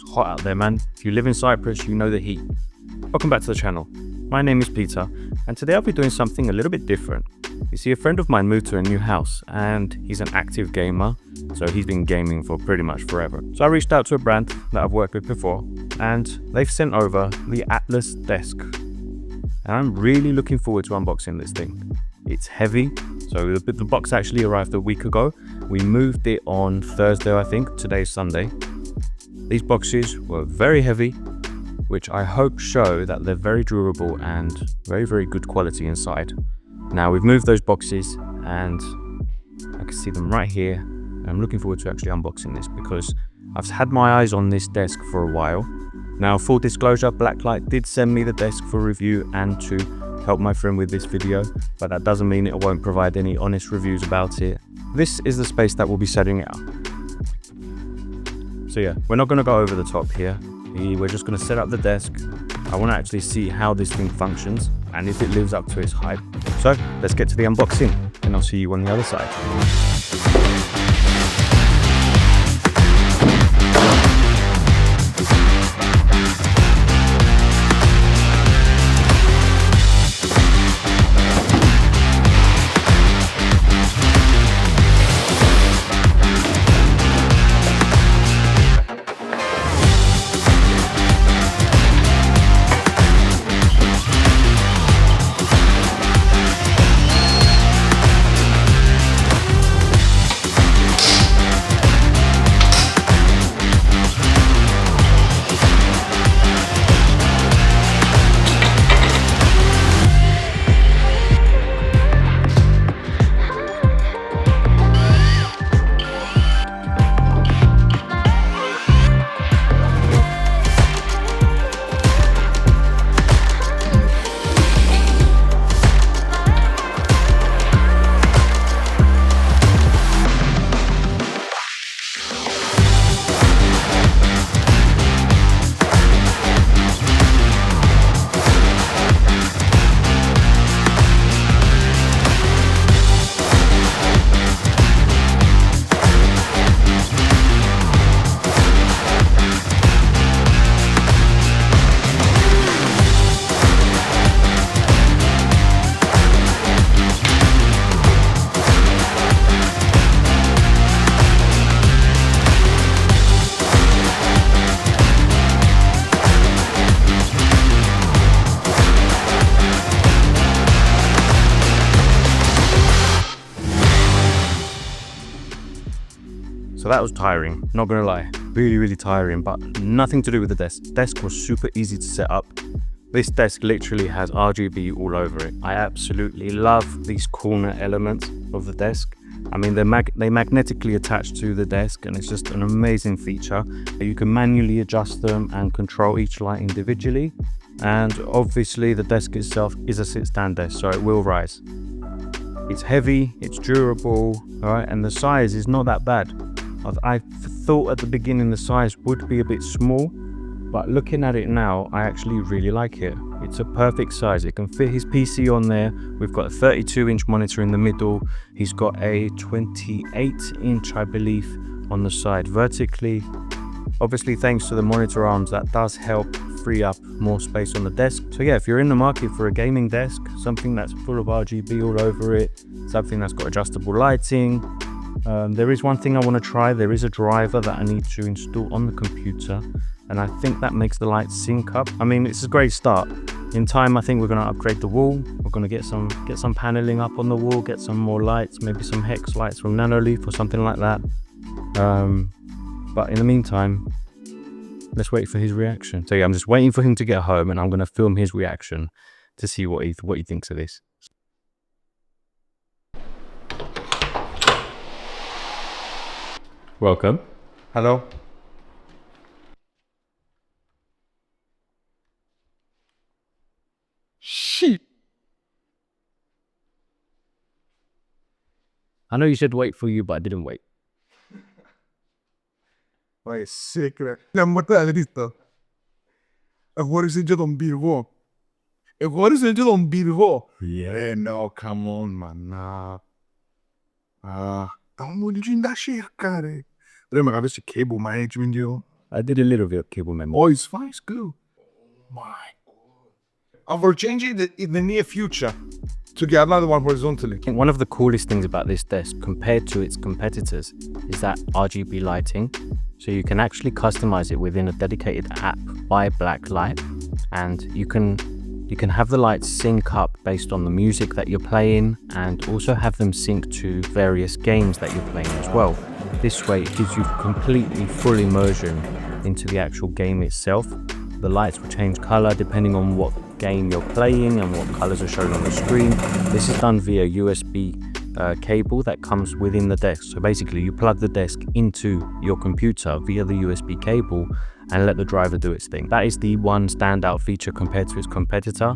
hot out there, man. If you live in Cyprus, you know the heat. Welcome back to the channel. My name is Peter, and today I'll be doing something a little bit different. You see, a friend of mine moved to a new house, and he's an active gamer, so he's been gaming for pretty much forever. So I reached out to a brand that I've worked with before, and they've sent over the Atlas Desk. And I'm really looking forward to unboxing this thing. It's heavy, so the box actually arrived a week ago. We moved it on Thursday, I think. Today's Sunday. These boxes were very heavy, which I hope show that they're very durable and very, very good quality inside. Now we've moved those boxes and I can see them right here. I'm looking forward to actually unboxing this because I've had my eyes on this desk for a while. Now, full disclosure, Blacklyte did send me the desk for review and to help my friend with this video, but that doesn't mean it won't provide any honest reviews about it. This is the space that we'll be setting it up. So yeah, we're not going to go over the top here. We're just going to set up the desk. I want to actually see how this thing functions and if it lives up to its hype. So let's get to the unboxing and I'll see you on the other side. So that was tiring, not gonna lie, really tiring, but nothing to do with the desk. Desk was super easy to set up. This desk literally has RGB all over it. I absolutely love these corner elements of the desk. I mean, they magnetically attach to the desk and it's just an amazing feature. You can manually adjust them and control each light individually. And obviously the desk itself is a sit-stand desk, so it will rise. It's heavy, it's durable, all right, and the size is not that bad. I thought at the beginning the size would be a bit small, but looking at it now, I actually really like it. It's a perfect size. It can fit his PC on there. We've got a 32-inch monitor in the middle. He's got a 28-inch, I believe, on the side vertically. Obviously, thanks to the monitor arms, that does help free up more space on the desk. So yeah, if you're in the market for a gaming desk, something that's full of RGB all over it, something that's got adjustable lighting, there is one thing I want to try. There is a driver that I need to install on the computer, and I think that makes the lights sync up. I mean, it's a great start. In time, I think we're going to upgrade the wall. We're going to get some paneling up on the wall, get some more lights, maybe some hex lights from Nanoleaf or something like that. But in the meantime, let's wait for his reaction. So yeah, I'm just waiting for him to get home, and I'm going to film his reaction to see what he thinks of this. Welcome. Hello. Shit. I know you said wait for you, but I didn't wait. Why sick, man. I'm what the hell? What is it to don't be wrong? What is it to don't be wrong? Yeah, no, come on, man. Don't want you in that shit, cara. Lembra que esse cable management, yo? I did a little bit of cable memo. Oh, it's fine, it's good. My God. And we're changing it in the near future to get another one horizontally. I think one of the coolest things about this desk compared to its competitors is that RGB lighting. So you can actually customize it within a dedicated app by Blacklyte, and you can have the lights sync up based on the music that you're playing, and also have them sync to various games that you're playing as well. This way it gives you completely full immersion into the actual game itself. The lights will change color depending on what game you're playing and what colors are shown on the screen. This is done via USB cable that comes within the desk. So basically you plug the desk into your computer via the USB cable and let the driver do its thing. That is the one standout feature compared to its competitor.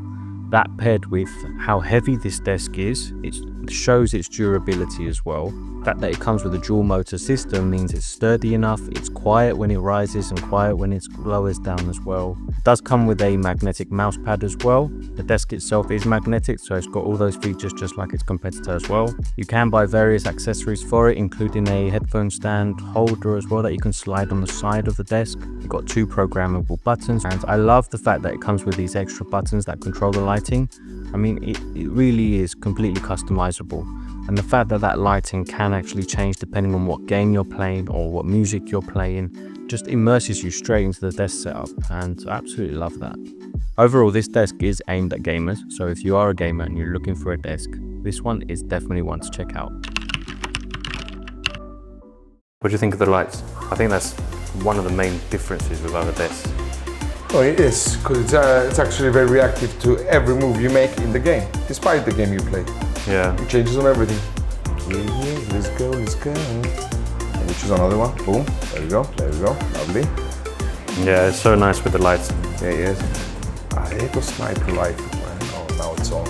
That paired with how heavy this desk is, it shows its durability as well. The fact that it comes with a dual motor system means it's sturdy enough, it's quiet when it rises and quiet when it lowers down as well. It does come with a magnetic mouse pad as well. The desk itself is magnetic, so it's got all those features just like its competitor as well. You can buy various accessories for it, including a headphone stand holder as well that you can slide on the side of the desk. You've got 2 programmable buttons, and I love the fact that it comes with these extra buttons that control the lighting. I mean, it really is completely customizable, and the fact that that lighting can actually change depending on what game you're playing or what music you're playing just immerses you straight into the desk setup, and I absolutely love that. Overall, this desk is aimed at gamers, so if you are a gamer and you're looking for a desk, this one is definitely one to check out. What do you think of the lights? I think that's one of the main differences with other desks. Oh, it is, because it's actually very reactive to every move you make in the game, despite the game you play. Yeah. It changes on everything. Yeah, let's go, let's go. And we choose another one. Boom. There we go. There we go. Lovely. Yeah, it's so nice with the lights. Yeah, it is. I hate the sniper rifle, man. Oh, now it's on.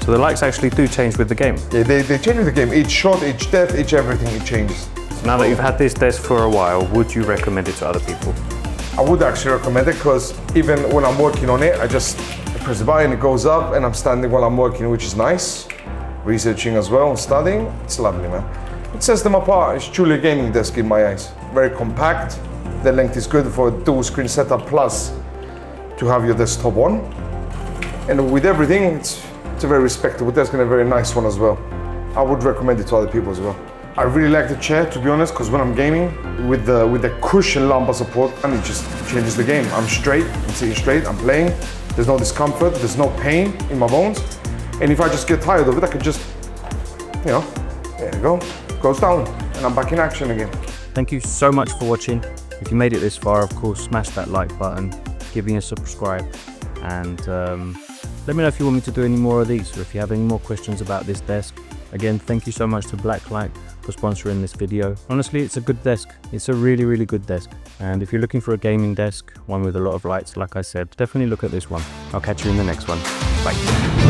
So the lights actually do change with the game. Yeah, they change with the game. Each shot, each death, each everything, it changes. So now that you've had this desk for a while, would you recommend it to other people? I would actually recommend it, because even when I'm working on it, I just press the button, it goes up, and I'm standing while I'm working, which is nice. Researching as well, studying, it's lovely, man. It sets them apart. It's truly a gaming desk in my eyes. Very compact. The length is good for a dual screen setup, plus to have your desktop on. And with everything, it's a very respectable desk and a very nice one as well. I would recommend it to other people as well. I really like the chair, to be honest, because when I'm gaming, with the cushion lumbar support, and it just changes the game. I'm straight, I'm sitting straight, I'm playing. There's no discomfort, there's no pain in my bones. And if I just get tired of it, I could just, there you go, goes down, and I'm back in action again. Thank you so much for watching. If you made it this far, of course, smash that like button, give me a subscribe, and let me know if you want me to do any more of these, or if you have any more questions about this desk. Again, thank you so much to Blacklyte for sponsoring this video. Honestly, it's a good desk. It's a really, really good desk. And if you're looking for a gaming desk, one with a lot of lights, like I said, definitely look at this one. I'll catch you in the next one. Bye.